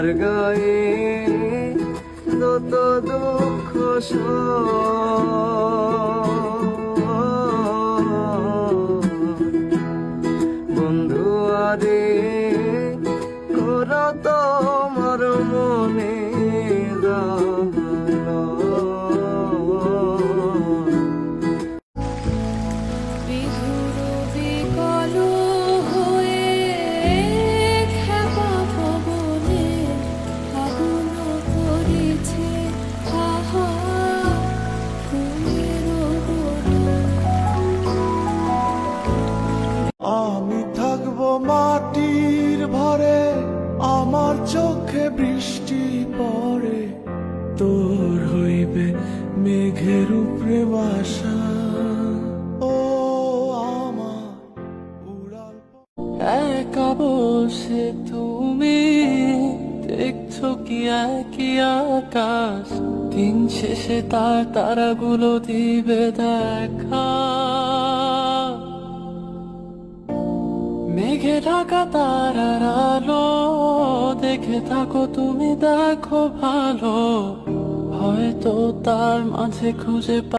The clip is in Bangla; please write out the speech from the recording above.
আমার গায়ে যত দুঃখ বন্ধু আরে কর তোমার মনে জানো। বিধুর বিকল হয়ে খেপা পবনে আগুন করেছে আহা ফুলের বনে। আমি থাকবো মাটির ভরে, আমার চোখে বৃষ্টি পড়ে, তোর হইবে মেঘের উপরে বাসা। ও আমার উড়াল একা বসে তুমি দেখছো কি একই আকাশ, দিন শেষে তার তারাগুলো দিবে দেখা। মেঘে ঢাকা তারার আলো দেখে থাকো তুমি, দেখো ভালো, হয়তো তার মাঝে খুঁজে